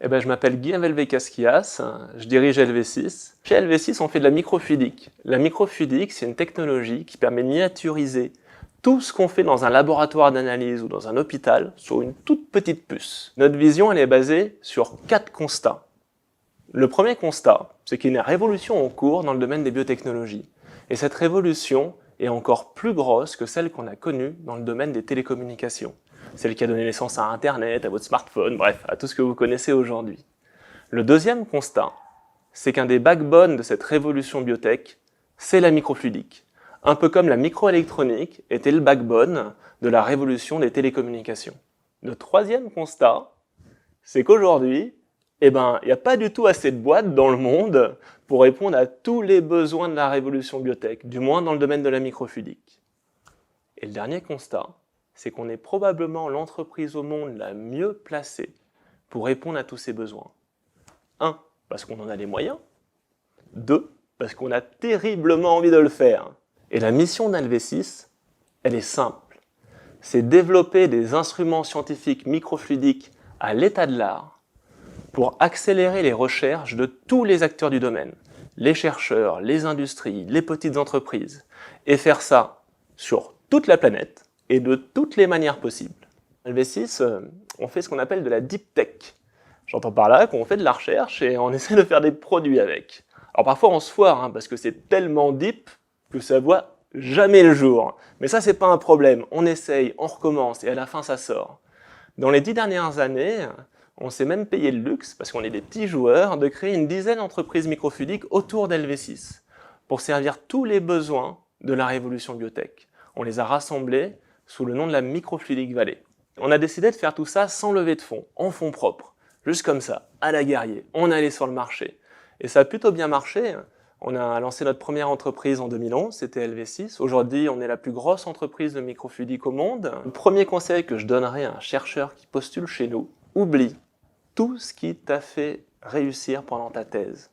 Je m'appelle Guy Avelvé-Casquias, je dirige LV6. Chez LV6, on fait de la microfluidique. La microfluidique, c'est une technologie qui permet de miniaturiser tout ce qu'on fait dans un laboratoire d'analyse ou dans un hôpital sur une toute petite puce. Notre vision, elle est basée sur 4 constats. Le premier constat, c'est qu'il y a une révolution en cours dans le domaine des biotechnologies. Et cette révolution est encore plus grosse que celle qu'on a connue dans le domaine des télécommunications. Celle qui a donné naissance à Internet, à votre smartphone, bref, à tout ce que vous connaissez aujourd'hui. Le deuxième constat, c'est qu'un des backbones de cette révolution biotech, c'est la microfluidique. Un peu comme la microélectronique était le backbone de la révolution des télécommunications. Le troisième constat, c'est qu'aujourd'hui, il n'y a pas du tout assez de boîtes dans le monde pour répondre à tous les besoins de la révolution biotech, du moins dans le domaine de la microfluidique. Et le dernier constat, c'est qu'on est probablement l'entreprise au monde la mieux placée pour répondre à tous ces besoins. 1, parce qu'on en a les moyens. 2, parce qu'on a terriblement envie de le faire. Et la mission d'LV6, elle est simple. C'est développer des instruments scientifiques microfluidiques à l'état de l'art pour accélérer les recherches de tous les acteurs du domaine, les chercheurs, les industries, les petites entreprises, et faire ça sur toute la planète et de toutes les manières possibles. LV6, on fait ce qu'on appelle de la deep tech. J'entends par là qu'on fait de la recherche et on essaie de faire des produits avec. Alors parfois on se foire, parce que c'est tellement deep que ça voit jamais le jour. Mais ça, c'est pas un problème. On essaye, on recommence et à la fin, ça sort. Dans les 10 dernières années, on s'est même payé le luxe, parce qu'on est des petits joueurs, de créer une dizaine d'entreprises microfluidiques autour d'LV6 pour servir tous les besoins de la révolution biotech. On les a rassemblés sous le nom de la Microfluidic Valley. On a décidé de faire tout ça sans lever de fonds, en fonds propres. Juste comme ça, à la guerrier, on allait sur le marché. Et ça a plutôt bien marché. On a lancé notre première entreprise en 2011, c'était LV6. Aujourd'hui, on est la plus grosse entreprise de microfluidique au monde. Le premier conseil que je donnerais à un chercheur qui postule chez nous, oublie tout ce qui t'a fait réussir pendant ta thèse.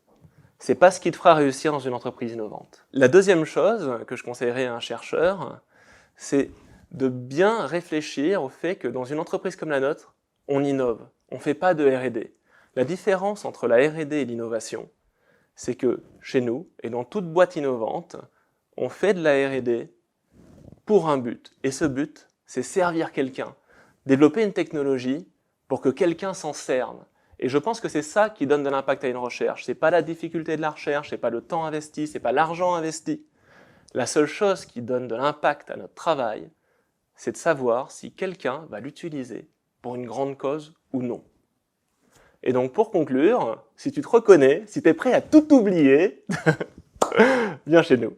C'est pas ce qui te fera réussir dans une entreprise innovante. La deuxième chose que je conseillerais à un chercheur, c'est de bien réfléchir au fait que dans une entreprise comme la nôtre, on innove, on ne fait pas de R&D. La différence entre la R&D et l'innovation, c'est que chez nous, et dans toute boîte innovante, on fait de la R&D pour un but. Et ce but, c'est servir quelqu'un, développer une technologie pour que quelqu'un s'en serve. Et je pense que c'est ça qui donne de l'impact à une recherche. C'est pas la difficulté de la recherche, c'est pas le temps investi, c'est pas l'argent investi. La seule chose qui donne de l'impact à notre travail, c'est de savoir si quelqu'un va l'utiliser pour une grande cause ou non. Et donc pour conclure, si tu te reconnais, si tu es prêt à tout oublier, viens chez nous.